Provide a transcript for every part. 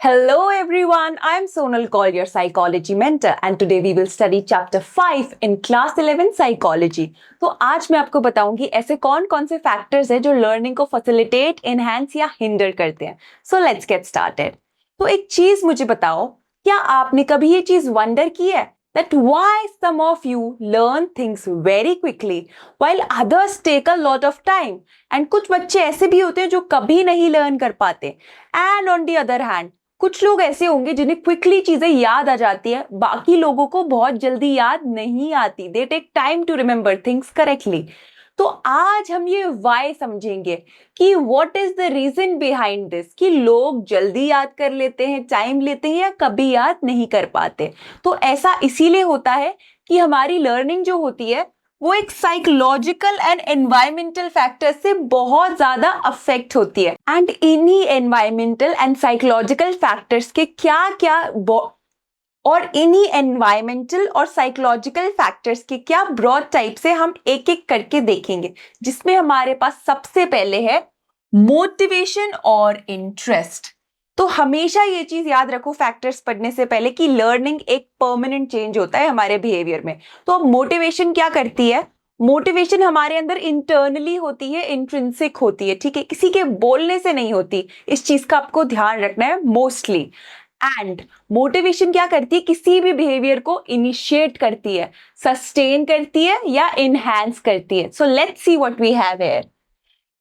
Hello everyone, I am Sonal Kaul, your psychology mentor, and today we will study chapter 5 in class 11 psychology. तो आज मैं आपको बताऊंगी ऐसे कौन कौन से फैक्टर्स हैं जो लर्निंग को फैसिलिटेट, एनहांस या हिंडर करते हैं. So let's get started. तो एक चीज मुझे बताओ, क्या आपने कभी ये चीज वंडर की है that why some of you learn things very quickly while others take a lot of time? And कुछ बच्चे ऐसे भी होते हैं जो कभी नहीं लर्न कर पाते. And on the other hand, कुछ लोग ऐसे होंगे जिन्हें क्विकली चीजें याद आ जाती है, बाकी लोगों को बहुत जल्दी याद नहीं आती. They take time to remember things correctly. तो आज हम ये वाई समझेंगे कि what is the reason behind this, कि लोग जल्दी याद कर लेते हैं, टाइम लेते हैं या कभी याद नहीं कर पाते. तो ऐसा इसीलिए होता है कि हमारी लर्निंग जो होती है वो एक साइकोलॉजिकल एंड एनवायरमेंटल फैक्टर से बहुत ज्यादा अफेक्ट होती है. एंड इन्हीं एनवायरमेंटल एंड साइकोलॉजिकल फैक्टर्स के इन्हीं एनवायरमेंटल और साइकोलॉजिकल फैक्टर्स के क्या ब्रॉड टाइप से हम एक एक करके देखेंगे, जिसमें हमारे पास सबसे पहले है मोटिवेशन और इंटरेस्ट. तो हमेशा ये चीज याद रखो फैक्टर्स पढ़ने से पहले कि लर्निंग एक परमानेंट चेंज होता है हमारे बिहेवियर में. तो अब मोटिवेशन क्या करती है? मोटिवेशन हमारे अंदर इंटरनली होती है, इंट्रिंसिक होती है, ठीक है, किसी के बोलने से नहीं होती. इस चीज का आपको ध्यान रखना है मोस्टली. एंड मोटिवेशन क्या करती है? किसी भी बिहेवियर को इनिशिएट करती है, सस्टेन करती है या इनहैंस करती है. So let's see what we have here.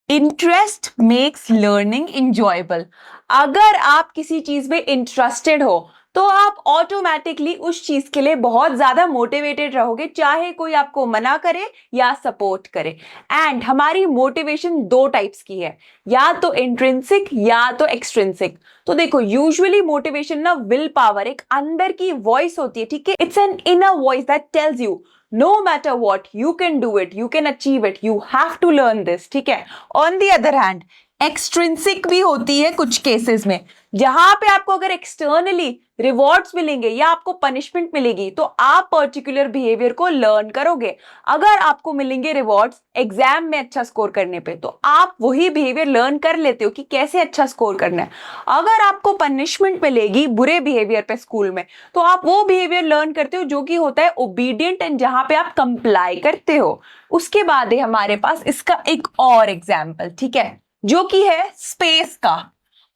Interest makes learning enjoyable. अगर आप किसी चीज में इंटरेस्टेड हो तो आप ऑटोमेटिकली उस चीज के लिए बहुत ज्यादा मोटिवेटेड रहोगे, चाहे कोई आपको मना करे या सपोर्ट करे. एंड हमारी मोटिवेशन दो टाइप्स की है, या तो इंट्रिंसिक या तो एक्सट्रिंसिक. तो देखो, यूजुअली मोटिवेशन ना विल पावर, एक अंदर की वॉइस होती है, ठीक है. It's an inner voice that tells you no matter what, you can do it, you can achieve it, you have to learn this, ठीक है. on the other hand, extrinsic भी होती है कुछ केसेस में, जहां पे आपको अगर एक्सटर्नली रिवॉर्ड्स मिलेंगे या आपको पनिशमेंट मिलेगी तो आप पर्टिकुलर बिहेवियर को लर्न करोगे. अगर आपको मिलेंगे रिवॉर्ड्स एग्जाम में अच्छा स्कोर करने पे तो आप वही बिहेवियर लर्न कर लेते हो कि कैसे अच्छा स्कोर करना है. अगर आपको पनिशमेंट मिलेगी बुरे बिहेवियर पे स्कूल में तो आप वो बिहेवियर लर्न करते हो जो कि होता है ओबीडियंट एंड जहां पे आप कंप्लाई करते हो. उसके बाद है हमारे पास इसका एक और एग्जाम्पल, ठीक है, जो कि है स्पेस का.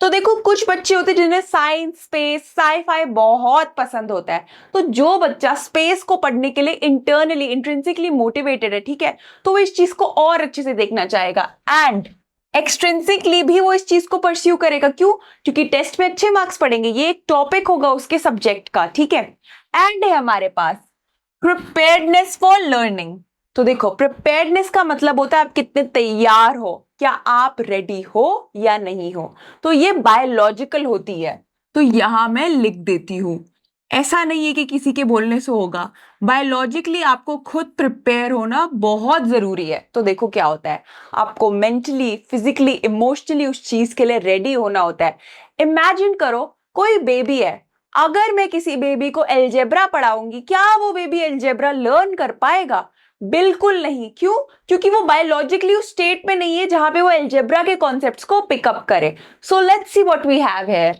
तो देखो, कुछ बच्चे होते हैं जिन्हें साइंस, स्पेस, साई-फाई बहुत पसंद होता है. तो जो बच्चा स्पेस को पढ़ने के लिए इंटरनली इंट्रिंसिकली मोटिवेटेड है, ठीक है, तो वो इस चीज को और अच्छे से देखना चाहेगा. एंड एक्सट्रिंसिकली भी वो इस चीज को परस्यू करेगा. क्यों? क्योंकि टेस्ट में अच्छे मार्क्स पड़ेंगे, ये एक टॉपिक होगा उसके सब्जेक्ट का, ठीक है. एंड है हमारे पास प्रिपेयर्डनेस फॉर लर्निंग. तो देखो, प्रिपेयर्डनेस का मतलब होता है आप कितने तैयार हो, क्या आप रेडी हो या नहीं हो. तो ये बायोलॉजिकल होती है. तो यहां मैं लिख देती हूं, ऐसा नहीं है कि किसी के बोलने से होगा. बायोलॉजिकली आपको खुद प्रिपेयर होना बहुत जरूरी है. तो देखो क्या होता है, आपको मेंटली, फिजिकली, इमोशनली उस चीज के लिए रेडी होना होता है. इमेजिन करो कोई बेबी है, अगर मैं किसी बेबी को एल्जेब्रा पढ़ाऊंगी, क्या वो बेबी एल्जेब्रा लर्न कर पाएगा? बिल्कुल नहीं. क्यों? क्योंकि वो बायोलॉजिकली उस स्टेट में नहीं है जहां पे वो एल्जेब्रा के कॉन्सेप्ट्स को पिकअप करे. So let's see what we have here.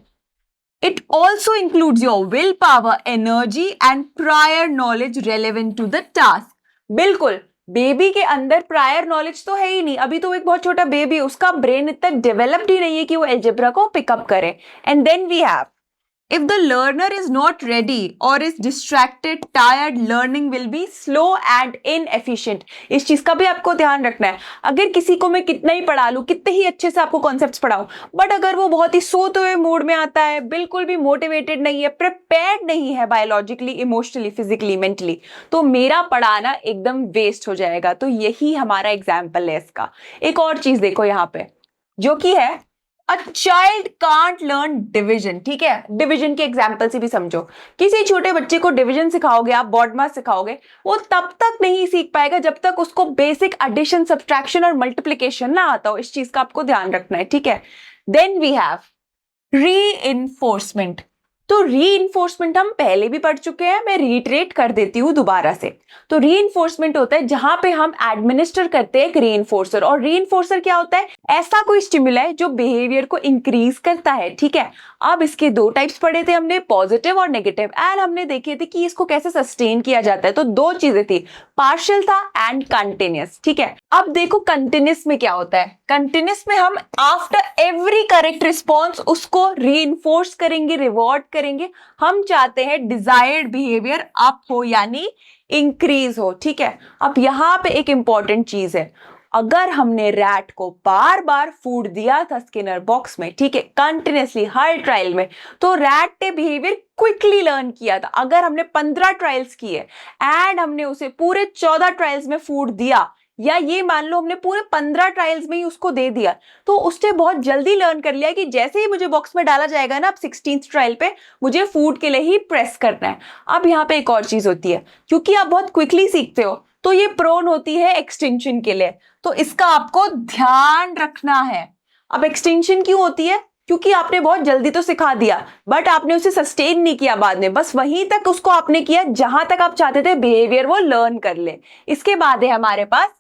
It also includes your will power, energy and prior knowledge relevant to the task. बिल्कुल, बेबी के अंदर प्रायर नॉलेज तो है ही नहीं, अभी तो एक बहुत छोटा बेबी है, उसका ब्रेन इतना डेवलप्ड ही नहीं है कि वो एल्जेब्रा को पिकअप करे. And then we have, if the learner is not ready or is distracted, tired, learning will be slow and inefficient. इस चीज का भी आपको ध्यान रखना है. अगर किसी को मैं कितना ही पढ़ा लूं, कितने ही अच्छे से आपको कॉन्सेप्ट्स पढ़ाऊं, बट अगर वो बहुत ही सोते हुए मूड में आता है, बिल्कुल भी मोटिवेटेड नहीं है, प्रिपेयर्ड नहीं है बायोलॉजिकली, इमोशनली, फिजिकली, मेंटली, तो मेरा पढ़ाना एकदम वेस्ट हो जाएगा. तो यही हमारा एग्जाम्पल है इसका. एक और चीज देखो यहाँ पे, जो कि है A child can't learn division. ठीक है, डिविजन के एग्जाम्पल से भी समझो. किसी छोटे बच्चे को डिविजन सिखाओगे, आप बॉड मास सिखाओगे, वो तब तक नहीं सीख पाएगा जब तक उसको बेसिक एडिशन, सब्ट्रैक्शन और मल्टीप्लिकेशन ना आता हो. इस चीज का आपको ध्यान रखना है, ठीक है. Then we have reinforcement. तो रीइंफोर्समेंट हम पहले भी पढ़ चुके हैं, मैं रीइटरेट कर देती हूँ दोबारा से। तो रीइंफोर्समेंट होता है जहां पे हम एडमिनिस्टर करते हैं एक रीइंफोर्सर, और रीइंफोर्सर क्या होता है, ऐसा कोई स्टिमुलाई जो बिहेवियर को इंक्रीज करता है, ठीक है। अब इसके दो टाइप्स पढ़े थे हमने, पॉजिटिव और नेगेटिव, एंड हमने देखे थे कि इसको कैसे सस्टेन किया जाता है। तो दो चीजें थी, पार्शियल था एंड कंटिन्यूअस, ठीक है। अब देखो कंटिन्यूअस में क्या होता है, कंटिन्यूअस में हम आफ्टर एवरी करेक्ट रिस्पॉन्स उसको रीइंफोर्स करेंगे, रिवॉर्ड करेंगे। हम चाहते हैं डिजायर्ड बिहेवियर अप हो यानी इंक्रीज हो, ठीक है। अब यहां पे एक इंपॉर्टेंट चीज है, अगर हमने रैट को बार बार फूड दिया था स्किनर बॉक्स में, ठीक है, कंटिन्यूअसली हर ट्रायल में, तो रैट ने बिहेवियर क्विकली लर्न किया था। अगर हमने 15 ट्रायल्स किए एंड हमने उसे पूरे 14 ट्रायल्स में फूड दिया, या ये मान लो हमने पूरे 15 ट्रायल्स में ही उसको दे दिया, तो उसने बहुत जल्दी लर्न कर लिया कि जैसे ही मुझे बॉक्स में डाला जाएगा ना, अब 16th ट्रायल पे मुझे फूड के लिए ही प्रेस करना है। अब यहाँ पे एक और चीज होती है, क्योंकि आप बहुत क्विकली सीखते हो तो ये प्रोन होती है एक्सटेंशन के लिए, तो इसका आपको ध्यान रखना है। अब एक्सटेंशन क्यों होती है, क्योंकि आपने बहुत जल्दी तो सिखा दिया बट आपने उसे सस्टेन नहीं किया, बाद में बस वहीं तक उसको आपने किया जहां तक आप चाहते थे बिहेवियर वो लर्न कर ले। इसके बाद है हमारे पास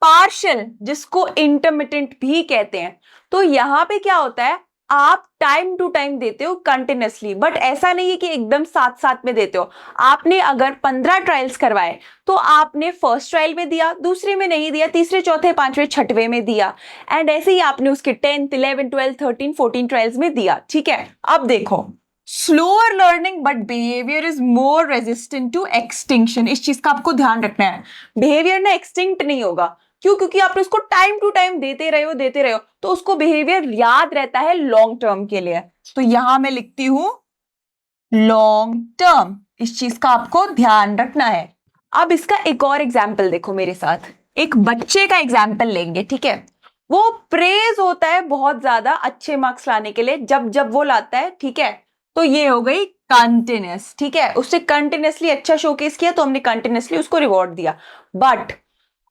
पार्शियल, जिसको इंटरमिटेंट भी कहते हैं। तो यहां पे क्या होता है, आप टाइम टू टाइम देते हो कंटिन्यूअसली, बट ऐसा नहीं है कि एकदम साथ साथ में देते हो। आपने अगर 15 ट्रायल्स करवाए तो आपने फर्स्ट ट्रायल में दिया, दूसरे में नहीं दिया, तीसरे चौथे पांचवें छठवें में दिया, एंड ऐसे ही आपने उसके 10th 11 12 13 14 ट्रायल्स में दिया, ठीक है। अब देखो, slower learning but behaviour is more resistant to extinction, इस चीज का आपको ध्यान रखना है। बिहेवियर ना एक्सटिंक्ट नहीं होगा, क्यों, क्योंकि आपने उसको टाइम टू टाइम देते रहे हो, तो उसको बिहेवियर याद रहता है लॉन्ग टर्म के लिए। तो यहां मैं लिखती हूं लॉन्ग टर्म, इस चीज का आपको ध्यान रखना है। अब इसका एक और एग्जाम्पल देखो मेरे साथ, एक बच्चे का एग्जाम्पल लेंगे, ठीक है। वो प्रेज होता है बहुत ज्यादा अच्छे मार्क्स लाने के लिए, जब जब वो लाता है, ठीक है। तो ये हो गई कंटिन्यूअस, ठीक है, उससे कंटिन्यूअसली अच्छा शोकेस किया तो हमने कंटिन्यूअसली उसको रिवॉर्ड दिया। बट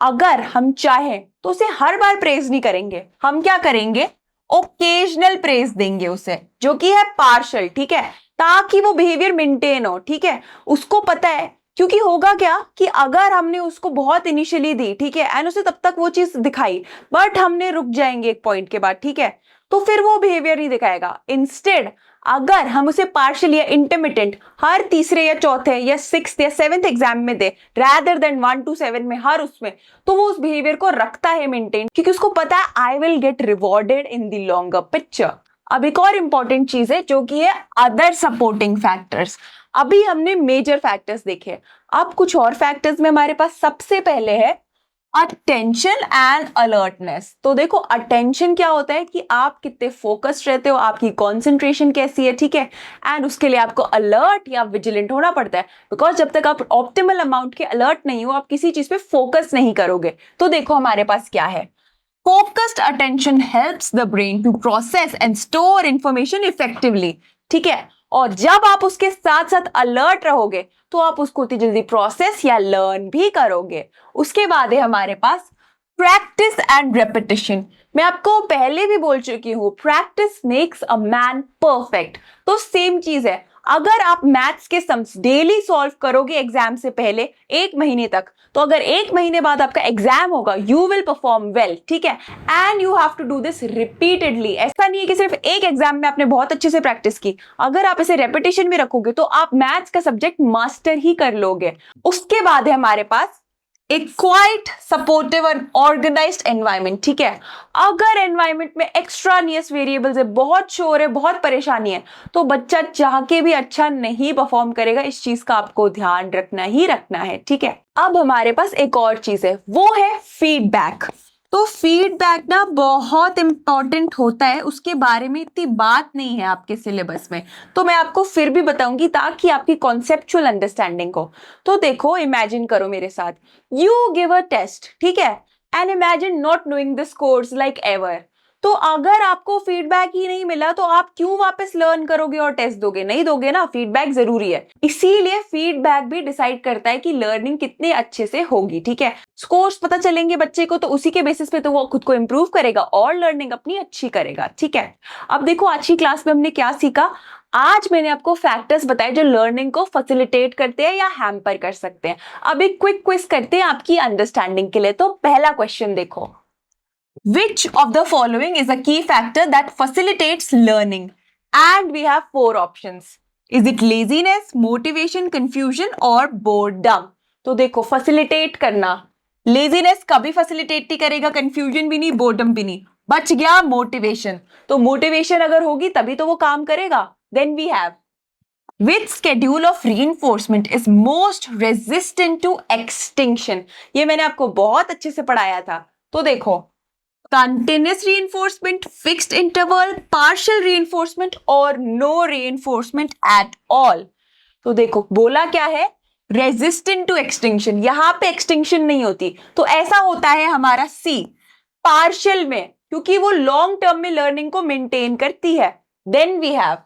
अगर हम चाहें तो उसे हर बार प्रेज नहीं करेंगे, हम क्या करेंगे, ओकेजनल प्रेज देंगे उसे, जो कि है पार्शियल, ठीक है, ताकि वो बिहेवियर मेंटेन हो, ठीक है। उसको पता है, क्योंकि होगा क्या कि अगर हमने उसको बहुत इनिशियली दी, ठीक है, एंड उसे तब तक वो चीज दिखाई, बट हमने रुक जाएंगे एक पॉइंट के बाद, ठीक है, तो फिर वो बिहेवियर नहीं दिखाएगा। इंस्टेड अगर हम उसे पार्शियल या इंटरमिटेंट हर तीसरे या चौथे या 6th या 7th एग्जाम में दे, रादर देन 1 to 7 में हर उसमें, तो वो उस बिहेवियर को रखता है मेंटेन, क्योंकि उसको पता है I will get rewarded in the longer picture. अब एक और इंपॉर्टेंट चीज है जो कि है अदर सपोर्टिंग फैक्टर्स। अभी हमने मेजर फैक्टर्स देखे, अब कुछ और फैक्टर्स में हमारे पास सबसे पहले है अटेंशन एंड अलर्टनेस। तो देखो अटेंशन क्या होता है कि आप कितने फोकस्ड रहते हो, आपकी कंसंट्रेशन कैसी है, ठीक है, एंड उसके लिए आपको अलर्ट या विजिलेंट होना पड़ता है, बिकॉज जब तक आप ऑप्टिमल अमाउंट के अलर्ट नहीं हो आप किसी चीज पे फोकस नहीं करोगे। तो देखो हमारे पास क्या है, focused attention helps the brain to process and store information effectively, ठीक है, और जब आप उसके साथ साथ अलर्ट रहोगे तो आप उसको उतनी जल्दी प्रोसेस या लर्न भी करोगे। उसके बाद है हमारे पास प्रैक्टिस एंड रेपिटेशन। मैं आपको पहले भी बोल चुकी हूं, practice makes a man perfect. तो सेम चीज है, अगर आप मैथ्स के सम्स डेली सॉल्व करोगे एग्जाम से पहले 1 महीने तक, तो अगर 1 महीने बाद आपका एग्जाम होगा यू विल परफॉर्म वेल, ठीक है, and you have to do this repeatedly. ऐसा नहीं है कि सिर्फ एक एग्जाम में आपने बहुत अच्छे से प्रैक्टिस की, अगर आप इसे रेपिटेशन में रखोगे तो आप मैथ्स का सब्जेक्ट मास्टर ही कर लोगे। उसके बाद है हमारे पास एक quite supportive and organised environment, ठीक है। अगर एनवायरनमेंट में एक्स्ट्रानियस वेरिएबल्स है, बहुत शोर है, बहुत परेशानी है, तो बच्चा चाह के भी अच्छा नहीं परफॉर्म करेगा। इस चीज का आपको ध्यान रखना ही रखना है, ठीक है। अब हमारे पास एक और चीज है, वो है फीडबैक। तो फीडबैक ना बहुत इंपॉर्टेंट होता है, उसके बारे में इतनी बात नहीं है आपके सिलेबस में, तो मैं आपको फिर भी बताऊंगी ताकि आपकी कॉन्सेप्चुअल अंडरस्टैंडिंग हो। तो देखो इमेजिन करो मेरे साथ, यू गिव अ टेस्ट, ठीक है, and imagine not knowing the scores like ever. तो अगर आपको फीडबैक ही नहीं मिला तो आप क्यों वापस लर्न करोगे और टेस्ट दोगे, नहीं दोगे ना। फीडबैक जरूरी है, इसीलिए फीडबैक भी डिसाइड करता है कि लर्निंग कितने अच्छे से होगी, ठीक है। स्कोर्स पता चलेंगे बच्चे को तो उसी के बेसिस पे तो वो खुद को इंप्रूव करेगा और लर्निंग अपनी अच्छी करेगा, ठीक है। अब देखो आज की क्लास में हमने क्या सीखा, आज मैंने आपको फैक्टर्स बताए जो लर्निंग को फैसिलिटेट करते हैं या हैम्पर कर सकते हैं। अभी क्विक क्विज करते हैं आपकी अंडरस्टैंडिंग के लिए। तो पहला क्वेश्चन देखो, Which of the following is a key factor that facilitates learning? And we have 4 options. Is it laziness, motivation, confusion or boredom? तो देखो, facilitate करना, laziness कभी facilitate नहीं करेगा, confusion भी नहीं, boredom भी नहीं, बच गया motivation। तो motivation अगर होगी तभी तो वो काम करेगा। Then we have which schedule of reinforcement is most resistant to extinction? ये मैंने आपको बहुत अच्छे से पढ़ाया था। तो देखो, continuous reinforcement, fixed interval, partial reinforcement और no reinforcement at all। तो देखो बोला क्या है, resistant to extinction, यहां पे extinction नहीं होती, तो ऐसा होता है हमारा C, partial में, क्योंकि वो long term में learning को maintain करती है। Then we have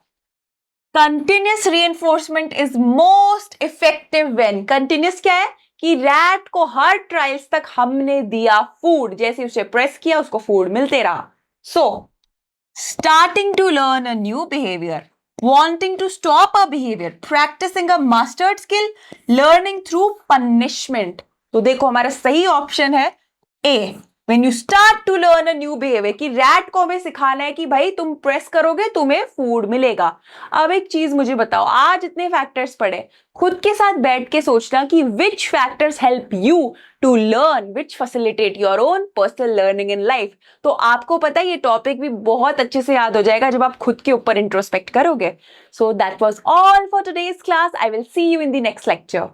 continuous reinforcement is most effective when, continuous क्या है कि रैट को हर ट्रायल्स तक हमने दिया फूड, जैसे उसे प्रेस किया उसको फूड मिलते रहा। So starting to learn a new behaviour, wanting to stop a behavior, practicing a mastered skill, learning through punishment। तो देखो हमारा सही ऑप्शन है ए, when you start to learn a new behavior, कि रैट को हमें सिखाना है कि भाई तुम प्रेस करोगे तुम्हें फूड मिलेगा। अब एक चीज मुझे बताओ, आज इतने फैक्टर्स पढ़े, खुद के साथ बैठ के सोचना कि which factors help you to learn, which facilitate your own personal learning in life। तो आपको पता है ये टॉपिक भी बहुत अच्छे से याद हो जाएगा जब आप खुद के ऊपर इंट्रोस्पेक्ट करोगे। So that was all for today's class. I will see you in the next lecture.